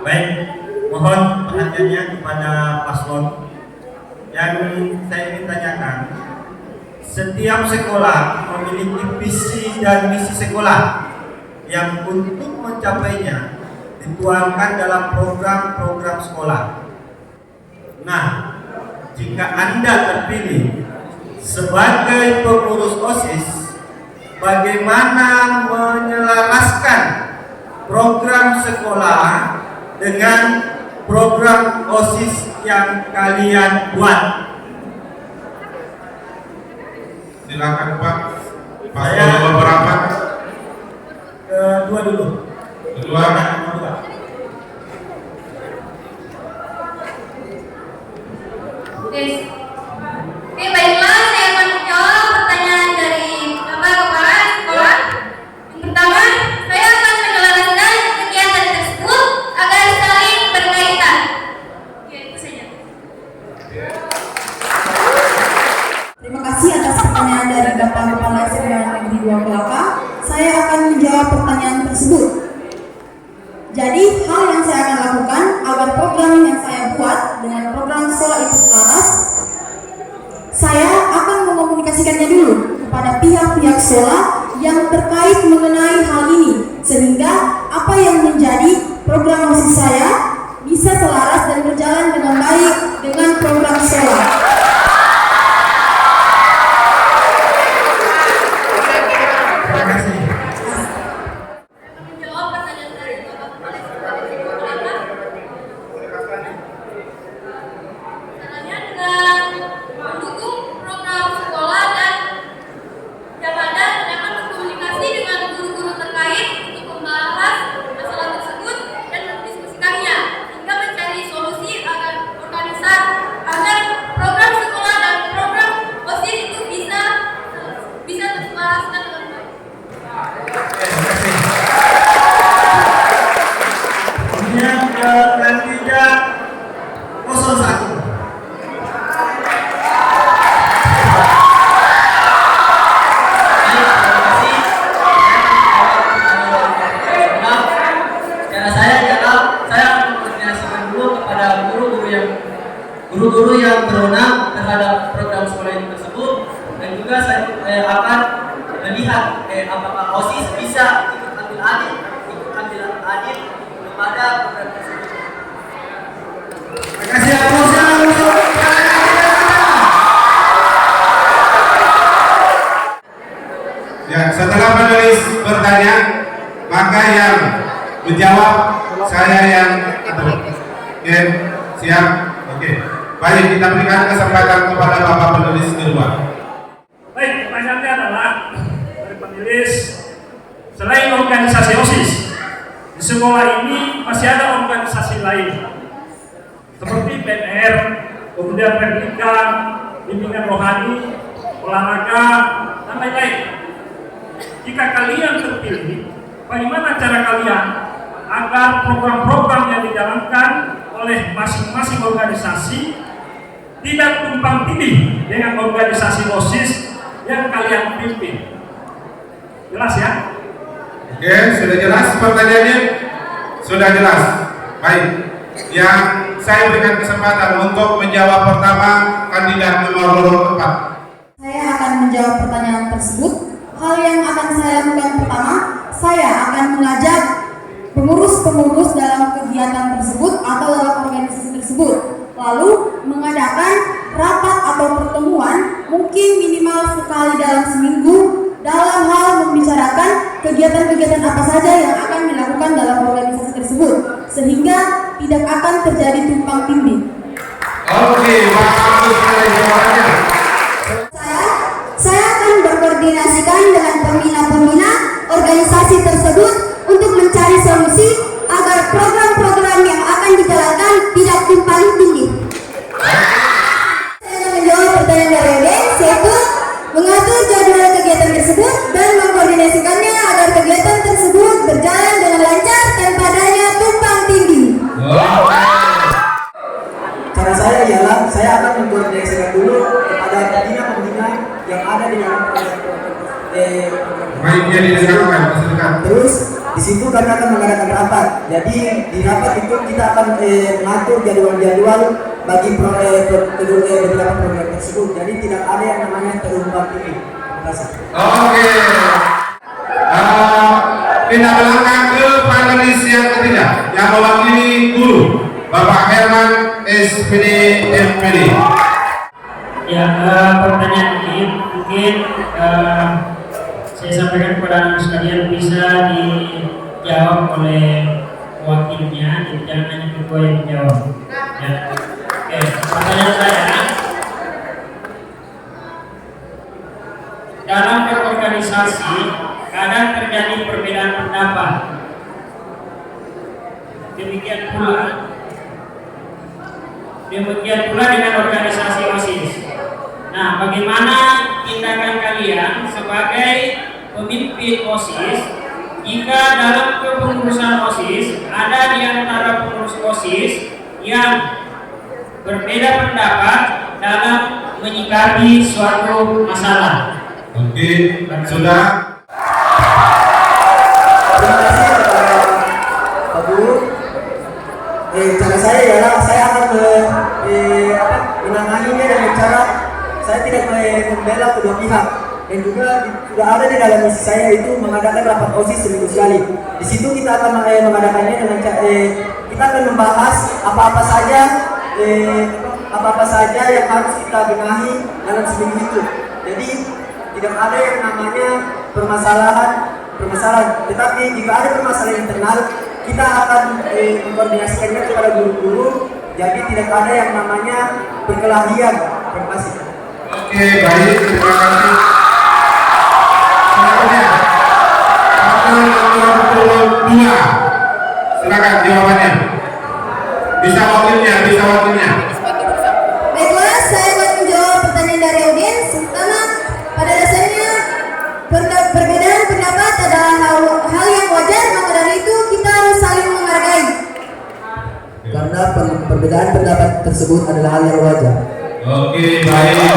Baik, mohon perhatiannya kepada paslon. Yang saya ingin tanyakan, setiap sekolah memiliki visi dan misi sekolah yang untuk mencapainya dituangkan dalam program-program sekolah. Nah, jika Anda terpilih sebagai pengurus OSIS, bagaimana menyelaraskan program sekolah dengan program OSIS yang kalian buat? Silakan Pak. Saya beberapa. Kedua dulu. Kedua. Oke, baiklah, saya akan menjawab pertanyaan dari Bapak Kepala Sekolah. Yang pertama, saya akan menjelaskan kegiatan tersebut agar saling berkaitan. Oke, itu saja. Terima kasih atas pertanyaan dari Bapak Kepala SMA Negeri 2 Kelapa. Saya akan menjawab pertanyaan tersebut. Jadi, hal yang saya akan lakukan agar program yang saya buat dengan program sekolah itu selaras, saya akan mengomunikasikannya dulu kepada pihak-pihak sekolah yang terkait mengenai hal ini, sehingga apa yang menjadi program OSIS saya bisa selaras dan berjalan dengan baik dengan program sekolah. Guru-guru yang berwenang terhadap program sekolah ini tersebut, dan juga saya akan melihat apakah OSIS bisa ikut ambil adil kepada program tersebut. Terima kasih aplausnya untuk Ya, setelah penulis bertanya, maka yang menjawab saya yang Oke, siap. Oke. Baik, kita berikan kesempatan kepada Bapak penulis kedua. Baik, pertanyaannya adalah dari penulis, selain organisasi OSIS, di sekolah ini masih ada organisasi lain seperti PNR, kemudian Replika, bimbingan rohani, olahraga, dan lain-lain. Jika kalian terpilih, bagaimana cara kalian agar program-program yang dijalankan oleh masing-masing organisasi tidak tumpang tindih dengan organisasi OSIS yang kalian pimpin? Jelas ya? Oke, sudah jelas pertanyaannya? Sudah jelas. Baik. Yang saya berikan kesempatan untuk menjawab pertama kandidat nomor 4. Saya akan menjawab pertanyaan tersebut. Hal yang akan saya lakukan pertama, saya akan mengajak pengurus-pengurus dalam kegiatan tersebut atau dalam organisasi tersebut, lalu mengadakan rapat atau pertemuan mungkin minimal sekali dalam seminggu dalam hal membicarakan kegiatan-kegiatan apa saja yang akan dilakukan dalam organisasi tersebut, sehingga tidak akan terjadi tumpang tindih. Oke, bagus sekali jawabannya. Saya akan berkoordinasikan dengan pembina-pembina organisasi tersebut untuk mencari solusi agar program-program yang akan dijalankan tidak tumpang tindih. Saya akan menjawab pertanyaan dari Eden, yaitu mengatur jadwal kegiatan tersebut dan mengkoordinasikannya agar kegiatan tersebut berjalan dengan lancar tanpa adanya tumpang tindih. Cara saya ialah saya akan mengkoordinasikan dulu kepada pembina-pembina yang ada di dalam program. Baik, dia didengarkan, silakan. Terus Di situ kami akan mengadakan rapat. Jadi di rapat itu kita akan mengatur jadwal-jadwal bagi beberapa program tersebut. Jadi tidak ada yang namanya terumbang tinggi. Terima kasih. Oke. Pindah belakang ke panelis yang ketiga yang mewakili guru, Bapak Herman SPD MPD. Ya, pertanyaan ini mungkin saya sampaikan kepada anak sekalian bisa dijawab oleh wakilnya, jadi jangan hanya ketua yang menjawab. Ya. Oke, pertanyaan saya, dalam berorganisasi kadang terjadi perbedaan pendapat. Demikian pula dengan organisasi OSIS. Nah, bagaimana tindakan kalian sebagai pemimpin OSIS jika dalam kepengurusan OSIS ada di antara pengurus OSIS yang berbeda pendapat dalam menyikapi suatu masalah? Oke, sudah. Terima kasih Pak Guru. Cara saya ialah saya akan menanganinya dengan cara saya tidak membela kedua pihak, dan juga sudah ada di dalam misi saya itu mengadakan rapat OSIS seminggu sekali. Di situ kita akan mengadakannya dengan kita akan membahas apa-apa saja yang harus kita benahi dalam seminggu itu. Jadi tidak ada yang namanya permasalahan, tetapi jika ada permasalahan internal kita akan mengkoordinasikannya kepada guru-guru. Jadi tidak ada yang namanya perkelahian. Terima kasih. Oke, baik, terima kasih. Selanjutnya, paslon nomor 22. Silakan jawabannya. Bisa wakilnya. Baiklah, saya akan menjawab pertanyaan dari audiens. Pertama, pada dasarnya perbedaan pendapat adalah hal yang wajar, maka dari itu kita harus saling menghargai. Karena perbedaan pendapat tersebut adalah hal yang wajar. Oke, baik.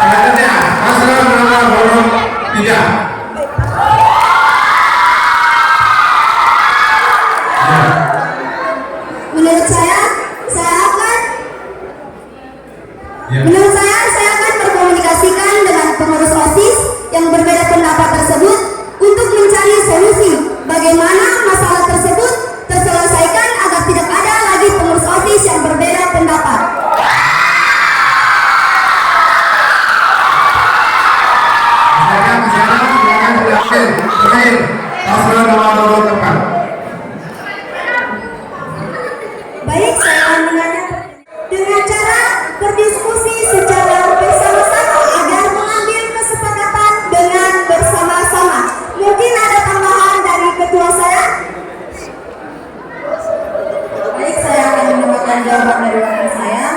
Selanjutnya, paslon nomor 3. Menurut saya akan berkomunikasikan dengan pengurus OSIS yang berbeda pendapat tersebut untuk mencari solusi bagaimana masalah tersebut terselesaikan agar tidak ada lagi pengurus OSIS yang berbeda pendapat. Paslon nomor 4. Baik, saya akan menanya dengan cara berdiskusi secara bersama-sama agar mengambil kesepakatan dengan bersama-sama. Mungkin ada tambahan dari ketua saya? Baik, saya akan mendengarkan jawaban dari wakil saya.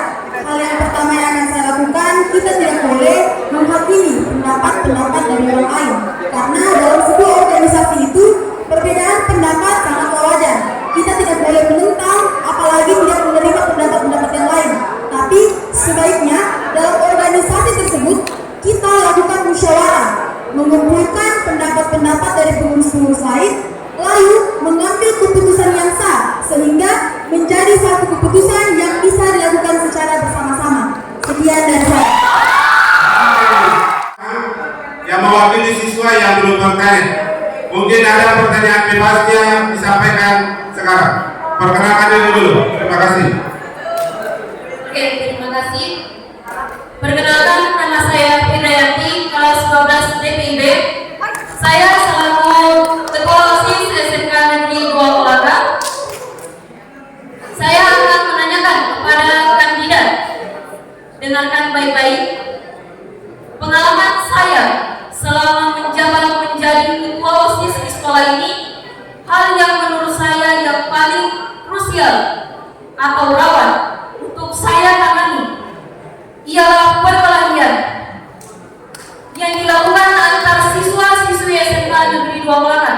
Hal yang pertama yang akan saya lakukan, kita tidak boleh menghakimi pendapat-pendapat dari orang lain, karena dalam sebuah organisasi itu perbedaan pendapat sangat wajar. Kita tidak boleh menentang, apalagi tidak menerima pendapat-pendapat yang lain. Tapi sebaiknya dalam organisasi tersebut kita lakukan musyawarah, mengumpulkan pendapat-pendapat dari pengurus-pengurus lain, lalu mengambil keputusan yang sah sehingga menjadi satu keputusan yang bisa dilakukan secara bersama-sama. Sekian dari saya. Yang mewakili siswa yang belum terkait, mungkin ada pertanyaan bebasnya disampaikan sekarang. Perkenalkan diri dulu. Terima kasih. Oke, terima kasih. Perkenalkan, nama saya Fidrayanti, kelas 12 DPIB. Saya selaku Ketua OSIS SMK Negeri 2 Kolaka. Saya akan menanyakan kepada kandidat. Dengarkan baik-baik. Pengalaman saya selama menjabat menjadi Ketua OSIS di sekolah ini, hal yang menurut saya yang paling krusial atau rawan untuk saya tangani ialah perkelahian yang dilakukan antar siswa-siswi SMK Negeri 2 Kolaka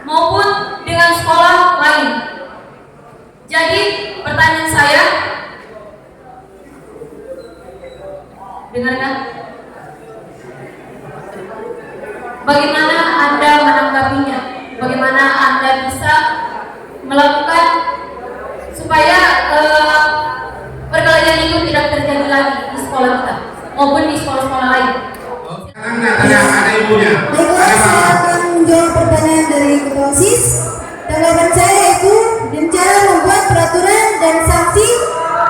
maupun dengan sekolah lain. Jadi pertanyaan saya, dengarkan, bagaimana Anda menanggapinya? OSIS. Tanggapan saya yaitu dengan cara membuat peraturan dan sanksi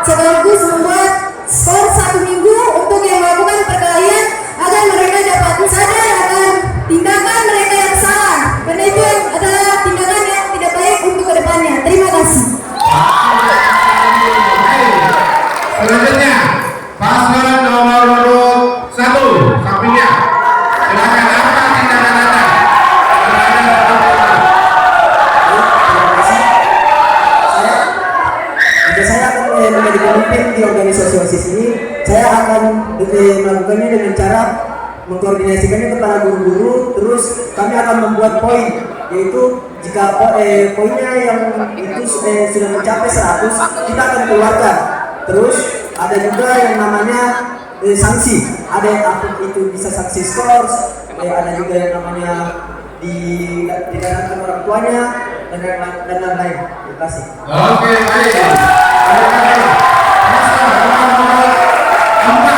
sekaligus membuat skor 1 minggu untuk yang melakukan perkelahian agar mereka dapat sadar akan tindakan mereka yang salah, karena itu adalah tindakan yang tidak baik untuk kedepannya. Terima kasih. Selanjutnya, paslon nomor urut 1, sampingnya. Silakan, apa tindakan Anda? Saya akan menjadi pemimpin di organisasi OSIS ini. Saya akan melakukannya dengan cara mengkoordinasikannya kepada guru-guru. Terus kami akan membuat poin, yaitu jika poinnya yang itu sudah mencapai 100, kita akan keluarkan. Terus ada juga yang namanya sanksi. Ada yang itu bisa sanksi skor, ada juga yang namanya didatangkan orang tuanya dan lain-lain. Terima kasih. Oke, baik. Paslon nomor 4,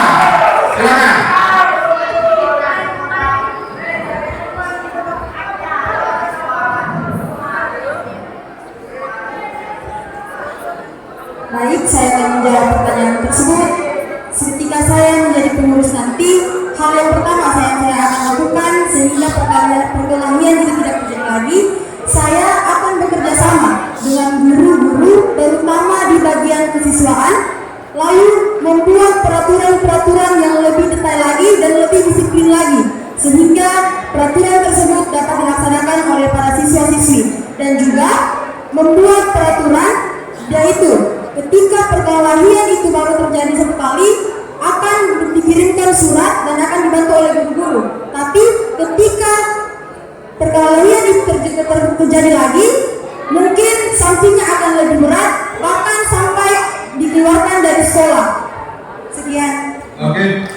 silakan. Baik, saya akan menjawab pertanyaan tersebut. Ketika saya menjadi pengurus nanti, hal yang pertama saya akan lakukan sehingga perkelahian itu tidak terjadi lagi. Saya akan bekerja sama dengan guru-guru, terutama di bagian kesiswaan, lalu membuat peraturan-peraturan yang lebih detail lagi dan lebih disiplin lagi, sehingga peraturan tersebut dapat dilaksanakan oleh para siswa-siswi, dan juga membuat peraturan yaitu ketika perkelahian itu baru terjadi satu kali akan dikirimkan surat dan akan dibantu oleh guru-guru. Tapi ketika perkelahian itu terjadi lagi, mungkin sanksinya akan lebih berat, bahkan sampai dikeluarkan dari sekolah. Sekian. Oke.